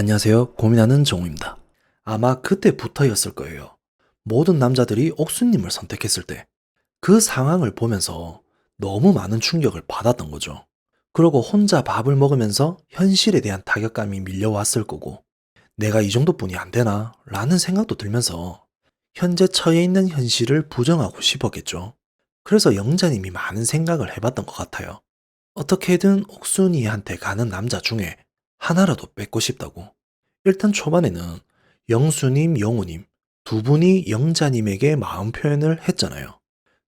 안녕하세요. 고민하는 정우입니다. 아마 그때부터였을 거예요. 모든 남자들이 옥수님을 선택했을 때, 그 상황을 보면서 너무 많은 충격을 받았던 거죠. 그러고 혼자 밥을 먹으면서 현실에 대한 타격감이 밀려왔을 거고, 내가 이 정도뿐이 안 되나? 라는 생각도 들면서, 현재 처해 있는 현실을 부정하고 싶었겠죠. 그래서 영자님이 많은 생각을 해봤던 것 같아요. 어떻게든 옥순이한테 가는 남자 중에 하나라도 뺏고 싶다고. 일단 초반에는 영수님, 영호님 두 분이 영자님에게 마음 표현을 했잖아요.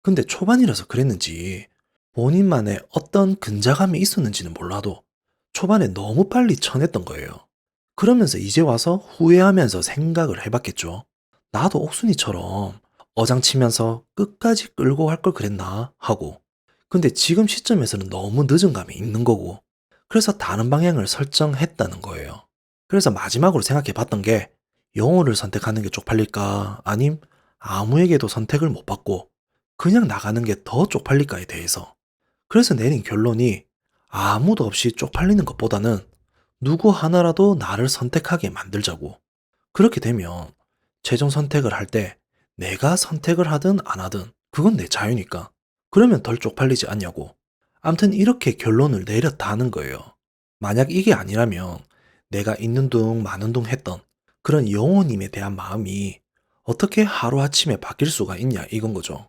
근데 초반이라서 그랬는지 본인만의 어떤 근자감이 있었는지는 몰라도 초반에 너무 빨리 쳐냈던 거예요. 그러면서 이제 와서 후회하면서 생각을 해봤겠죠. 나도 옥순이처럼 어장치면서 끝까지 끌고 갈 걸 그랬나 하고. 근데 지금 시점에서는 너무 늦은 감이 있는 거고. 그래서 다른 방향을 설정했다는 거예요. 그래서 마지막으로 생각해 봤던 게 영호를 선택하는 게 쪽팔릴까 아님 아무에게도 선택을 못 받고 그냥 나가는 게 더 쪽팔릴까에 대해서. 그래서 내린 결론이 아무도 없이 쪽팔리는 것보다는 누구 하나라도 나를 선택하게 만들자고. 그렇게 되면 최종 선택을 할 때 내가 선택을 하든 안 하든 그건 내 자유니까. 그러면 덜 쪽팔리지 않냐고. 암튼 이렇게 결론을 내렸다는 거예요. 만약 이게 아니라면 내가 있는 둥 마는 둥 했던 그런 영호님에 대한 마음이 어떻게 하루아침에 바뀔 수가 있냐 이건 거죠.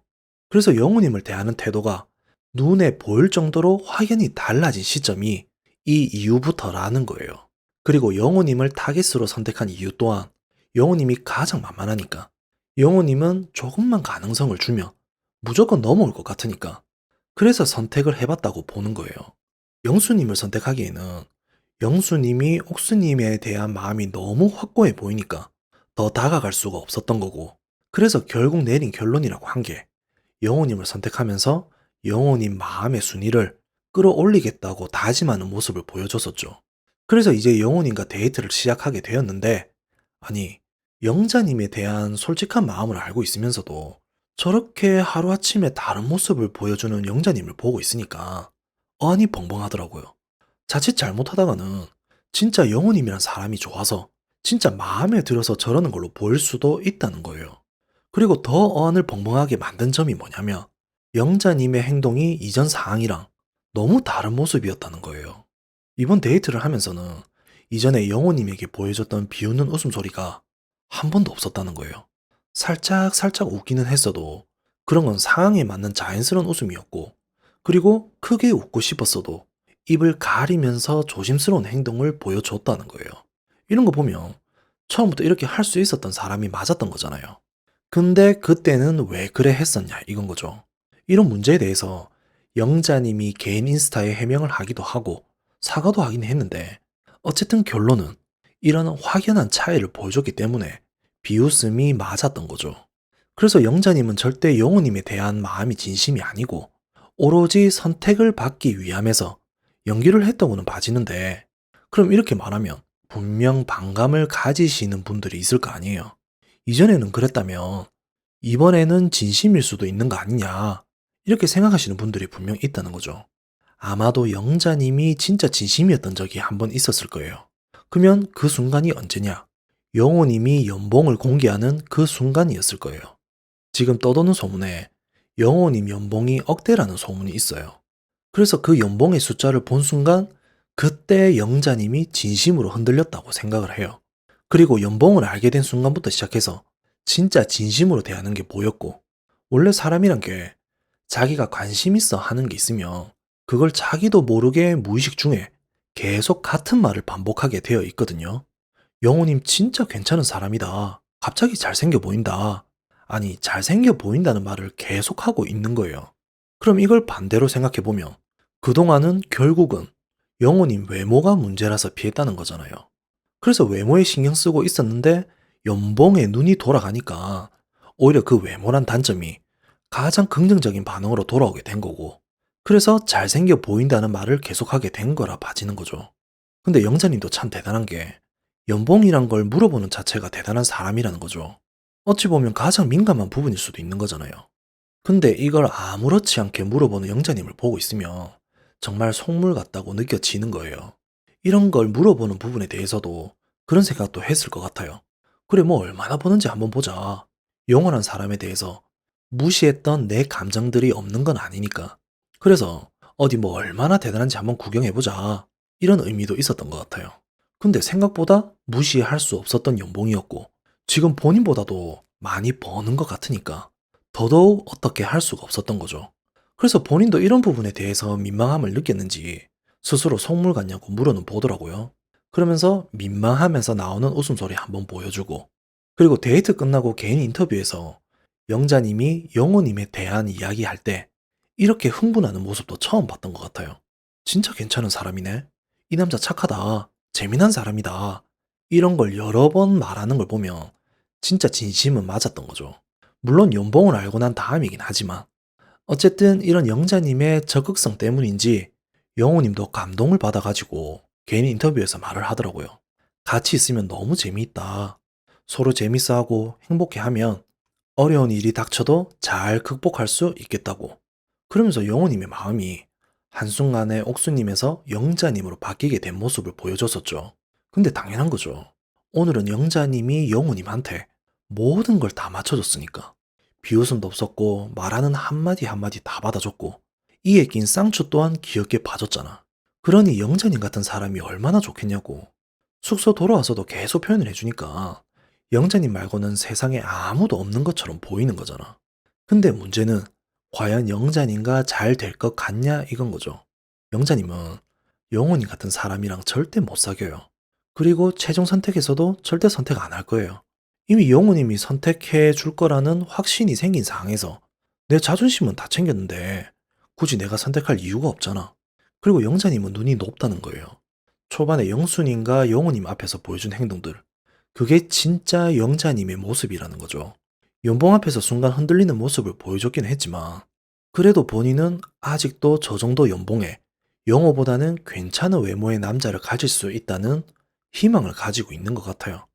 그래서 영호님을 대하는 태도가 눈에 보일 정도로 확연히 달라진 시점이 이 이후부터라는 거예요. 그리고 영호님을 타깃으로 선택한 이유 또한 영호님이 가장 만만하니까. 영호님은 조금만 가능성을 주면 무조건 넘어올 것 같으니까. 그래서 선택을 해봤다고 보는 거예요. 영수님을 선택하기에는 영수님이 옥수님에 대한 마음이 너무 확고해 보이니까 더 다가갈 수가 없었던 거고. 그래서 결국 내린 결론이라고 한 게 영호님을 선택하면서 영호님 마음의 순위를 끌어올리겠다고 다짐하는 모습을 보여줬었죠. 그래서 이제 영호님과 데이트를 시작하게 되었는데, 아니, 영자님에 대한 솔직한 마음을 알고 있으면서도 저렇게 하루아침에 다른 모습을 보여주는 영자님을 보고 있으니까 어안이 벙벙하더라고요. 자칫 잘못하다가는 진짜 영호님이란 사람이 좋아서 진짜 마음에 들어서 저러는 걸로 보일 수도 있다는 거예요. 그리고 더 어안을 벙벙하게 만든 점이 뭐냐면 영자님의 행동이 이전 상황이랑 너무 다른 모습이었다는 거예요. 이번 데이트를 하면서는 이전에 영호님에게 보여줬던 비웃는 웃음소리가 한 번도 없었다는 거예요. 살짝 살짝 웃기는 했어도 그런 건 상황에 맞는 자연스러운 웃음이었고, 그리고 크게 웃고 싶었어도 입을 가리면서 조심스러운 행동을 보여줬다는 거예요. 이런 거 보면 처음부터 이렇게 할 수 있었던 사람이 맞았던 거잖아요. 근데 그때는 왜 그래 했었냐 이건 거죠. 이런 문제에 대해서 영자님이 개인 인스타에 해명을 하기도 하고 사과도 하긴 했는데 어쨌든 결론은 이런 확연한 차이를 보여줬기 때문에 비웃음이 맞았던 거죠. 그래서 영자님은 절대 영호님에 대한 마음이 진심이 아니고 오로지 선택을 받기 위함에서 연기를 했다고는 봐지는데, 그럼 이렇게 말하면 분명 반감을 가지시는 분들이 있을 거 아니에요. 이전에는 그랬다면 이번에는 진심일 수도 있는 거 아니냐 이렇게 생각하시는 분들이 분명 있다는 거죠. 아마도 영자님이 진짜 진심이었던 적이 한 번 있었을 거예요. 그러면 그 순간이 언제냐? 영호님이 연봉을 공개하는 그 순간이었을 거예요. 지금 떠도는 소문에 영호님 연봉이 억대라는 소문이 있어요. 그래서 그 연봉의 숫자를 본 순간 그때 영자님이 진심으로 흔들렸다고 생각을 해요. 그리고 연봉을 알게 된 순간부터 시작해서 진짜 진심으로 대하는 게 보였고, 원래 사람이란 게 자기가 관심 있어 하는 게 있으면 그걸 자기도 모르게 무의식 중에 계속 같은 말을 반복하게 되어 있거든요. 영호님 진짜 괜찮은 사람이다. 갑자기 잘생겨 보인다. 아니, 잘생겨 보인다는 말을 계속하고 있는 거예요. 그럼 이걸 반대로 생각해보면 그동안은 결국은 영호님 외모가 문제라서 피했다는 거잖아요. 그래서 외모에 신경 쓰고 있었는데 연봉에 눈이 돌아가니까 오히려 그 외모란 단점이 가장 긍정적인 반응으로 돌아오게 된 거고, 그래서 잘생겨 보인다는 말을 계속하게 된 거라 봐지는 거죠. 근데 영자님도 참 대단한 게 연봉이란 걸 물어보는 자체가 대단한 사람이라는 거죠. 어찌 보면 가장 민감한 부분일 수도 있는 거잖아요. 근데 이걸 아무렇지 않게 물어보는 영자님을 보고 있으면 정말 속물 같다고 느껴지는 거예요. 이런 걸 물어보는 부분에 대해서도 그런 생각도 했을 것 같아요. 그래, 뭐 얼마나 버는지 한번 보자. 영원한 사람에 대해서 무시했던 내 감정들이 없는 건 아니니까. 그래서 어디 뭐 얼마나 대단한지 한번 구경해보자. 이런 의미도 있었던 것 같아요. 근데 생각보다 무시할 수 없었던 연봉이었고, 지금 본인보다도 많이 버는 것 같으니까 더더욱 어떻게 할 수가 없었던 거죠. 그래서 본인도 이런 부분에 대해서 민망함을 느꼈는지 스스로 속물 같냐고 물어는 보더라고요. 그러면서 민망하면서 나오는 웃음소리 한번 보여주고, 그리고 데이트 끝나고 개인 인터뷰에서 영자님이 영호님에 대한 이야기할 때 이렇게 흥분하는 모습도 처음 봤던 것 같아요. 진짜 괜찮은 사람이네. 이 남자 착하다. 재미난 사람이다. 이런 걸 여러 번 말하는 걸 보면 진짜 진심은 맞았던 거죠. 물론 연봉을 알고 난 다음이긴 하지만 어쨌든 이런 영자님의 적극성 때문인지 영호님도 감동을 받아가지고 개인 인터뷰에서 말을 하더라고요. 같이 있으면 너무 재미있다. 서로 재밌어하고 행복해하면 어려운 일이 닥쳐도 잘 극복할 수 있겠다고. 그러면서 영호님의 마음이 한순간에 옥수님에서 영자님으로 바뀌게 된 모습을 보여줬었죠. 근데 당연한 거죠. 오늘은 영자님이 영호님한테 모든 걸 다 맞춰줬으니까. 비웃음도 없었고 말하는 한마디 한마디 다 받아줬고 이에 낀 쌍추 또한 귀엽게 봐줬잖아. 그러니 영자님 같은 사람이 얼마나 좋겠냐고. 숙소 돌아와서도 계속 표현을 해주니까 영자님 말고는 세상에 아무도 없는 것처럼 보이는 거잖아. 근데 문제는 과연 영자님과 잘 될 것 같냐 이건 거죠. 영자님은 영혼이 같은 사람이랑 절대 못 사귀어요. 그리고 최종 선택에서도 절대 선택 안 할 거예요. 이미 영호님이 선택해 줄 거라는 확신이 생긴 상황에서 내 자존심은 다 챙겼는데 굳이 내가 선택할 이유가 없잖아. 그리고 영자님은 눈이 높다는 거예요. 초반에 영수님과 영호님 앞에서 보여준 행동들. 그게 진짜 영자님의 모습이라는 거죠. 연봉 앞에서 순간 흔들리는 모습을 보여줬긴 했지만 그래도 본인은 아직도 저 정도 연봉에 영호보다는 괜찮은 외모의 남자를 가질 수 있다는 희망을 가지고 있는 것 같아요.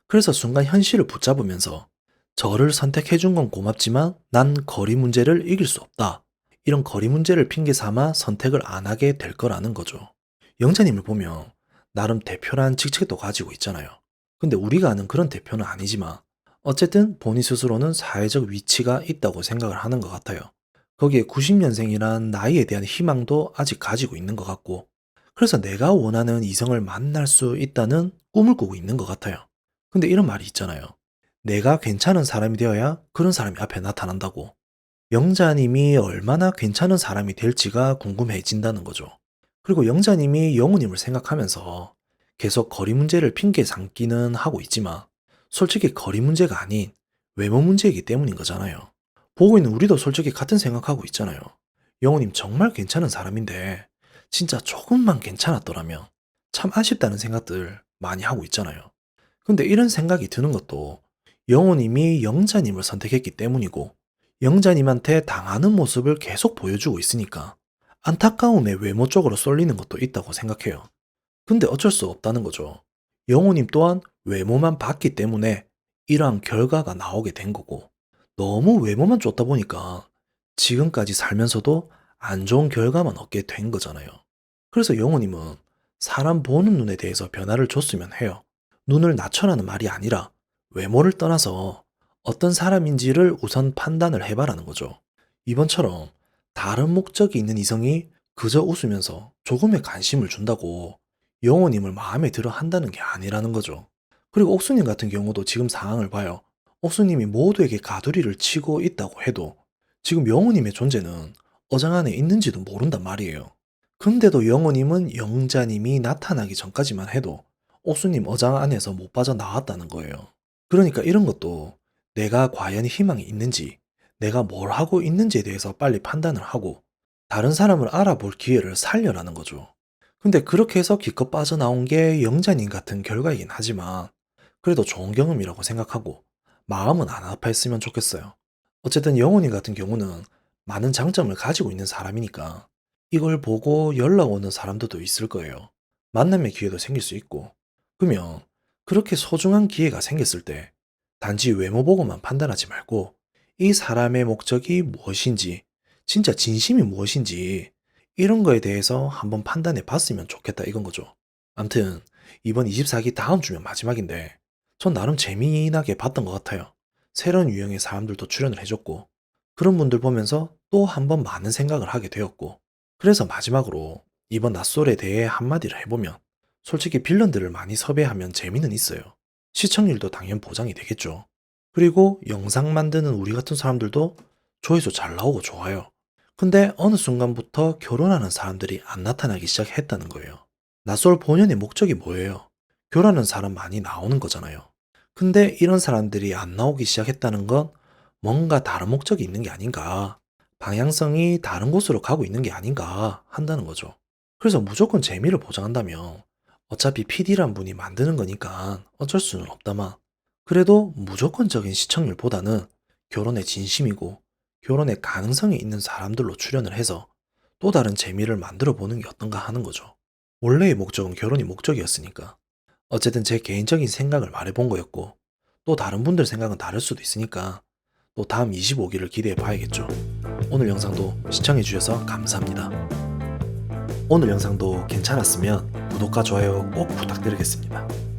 그래서 순간 현실을 붙잡으면서 저를 선택해준 건 고맙지만 난 거리 문제를 이길 수 없다. 이런 거리 문제를 핑계 삼아 선택을 안 하게 될 거라는 거죠. 영자님을 보면 나름 대표란 직책도 가지고 있잖아요. 근데 우리가 아는 그런 대표는 아니지만 어쨌든 본인 스스로는 사회적 위치가 있다고 생각을 하는 것 같아요. 거기에 90년생이란 나이에 대한 희망도 아직 가지고 있는 것 같고 그래서 내가 원하는 이성을 만날 수 있다는 꿈을 꾸고 있는 것 같아요. 근데 이런 말이 있잖아요. 내가 괜찮은 사람이 되어야 그런 사람이 앞에 나타난다고. 영자님이 얼마나 괜찮은 사람이 될지가 궁금해진다는 거죠. 그리고 영자님이 영우님을 생각하면서 계속 거리 문제를 핑계 삼기는 하고 있지만 솔직히 거리 문제가 아닌 외모 문제이기 때문인 거잖아요. 보고 있는 우리도 솔직히 같은 생각하고 있잖아요. 영우님 정말 괜찮은 사람인데 진짜 조금만 괜찮았더라면 참 아쉽다는 생각들 많이 하고 있잖아요. 근데 이런 생각이 드는 것도 영호님이 영자님을 선택했기 때문이고 영자님한테 당하는 모습을 계속 보여주고 있으니까 안타까움에 외모 쪽으로 쏠리는 것도 있다고 생각해요. 근데 어쩔 수 없다는 거죠. 영호님 또한 외모만 봤기 때문에 이러한 결과가 나오게 된 거고 너무 외모만 쫓다 보니까 지금까지 살면서도 안 좋은 결과만 얻게 된 거잖아요. 그래서 영호님은 사람 보는 눈에 대해서 변화를 줬으면 해요. 눈을 낮춰라는 말이 아니라 외모를 떠나서 어떤 사람인지를 우선 판단을 해봐라는 거죠. 이번처럼 다른 목적이 있는 이성이 그저 웃으면서 조금의 관심을 준다고 영호님을 마음에 들어 한다는 게 아니라는 거죠. 그리고 옥수님 같은 경우도 지금 상황을 봐요. 옥수님이 모두에게 가두리를 치고 있다고 해도 지금 영호님의 존재는 어장 안에 있는지도 모른단 말이에요. 근데도 영호님은 영자님이 나타나기 전까지만 해도 옥수님 어장 안에서 못 빠져나왔다는 거예요. 그러니까 이런 것도 내가 과연 희망이 있는지, 내가 뭘 하고 있는지에 대해서 빨리 판단을 하고 다른 사람을 알아볼 기회를 살려라는 거죠. 근데 그렇게 해서 기껏 빠져나온 게 영자님 같은 결과이긴 하지만 그래도 좋은 경험이라고 생각하고 마음은 안 아파했으면 좋겠어요. 어쨌든 영훈이 같은 경우는 많은 장점을 가지고 있는 사람이니까 이걸 보고 연락 오는 사람들도 있을 거예요. 만남의 기회도 생길 수 있고. 그러면 그렇게 소중한 기회가 생겼을 때 단지 외모 보고만 판단하지 말고 이 사람의 목적이 무엇인지, 진짜 진심이 무엇인지 이런 거에 대해서 한번 판단해 봤으면 좋겠다 이건 거죠. 암튼 이번 24기 다음 주면 마지막인데 전 나름 재미나게 봤던 것 같아요. 새로운 유형의 사람들도 출연을 해줬고 그런 분들 보면서 또 한 번 많은 생각을 하게 되었고 그래서 마지막으로 이번 낯솔에 대해 한마디를 해보면 솔직히 빌런들을 많이 섭외하면 재미는 있어요. 시청률도 당연 보장이 되겠죠. 그리고 영상 만드는 우리 같은 사람들도 조회수 잘 나오고 좋아요. 근데 어느 순간부터 결혼하는 사람들이 안 나타나기 시작했다는 거예요. 낯설 본연의 목적이 뭐예요? 결혼하는 사람 많이 나오는 거잖아요. 근데 이런 사람들이 안 나오기 시작했다는 건 뭔가 다른 목적이 있는 게 아닌가, 방향성이 다른 곳으로 가고 있는 게 아닌가 한다는 거죠. 그래서 무조건 재미를 보장한다면 어차피 PD란 분이 만드는 거니까 어쩔 수는 없다만 그래도 무조건적인 시청률보다는 결혼에 진심이고 결혼에 가능성이 있는 사람들로 출연을 해서 또 다른 재미를 만들어 보는 게 어떤가 하는 거죠. 원래의 목적은 결혼이 목적이었으니까. 어쨌든 제 개인적인 생각을 말해본 거였고, 또 다른 분들 생각은 다를 수도 있으니까, 또 다음 25기를 기대해 봐야겠죠. 오늘 영상도 시청해 주셔서 감사합니다. 오늘 영상도 괜찮았으면 구독과 좋아요 꼭 부탁드리겠습니다.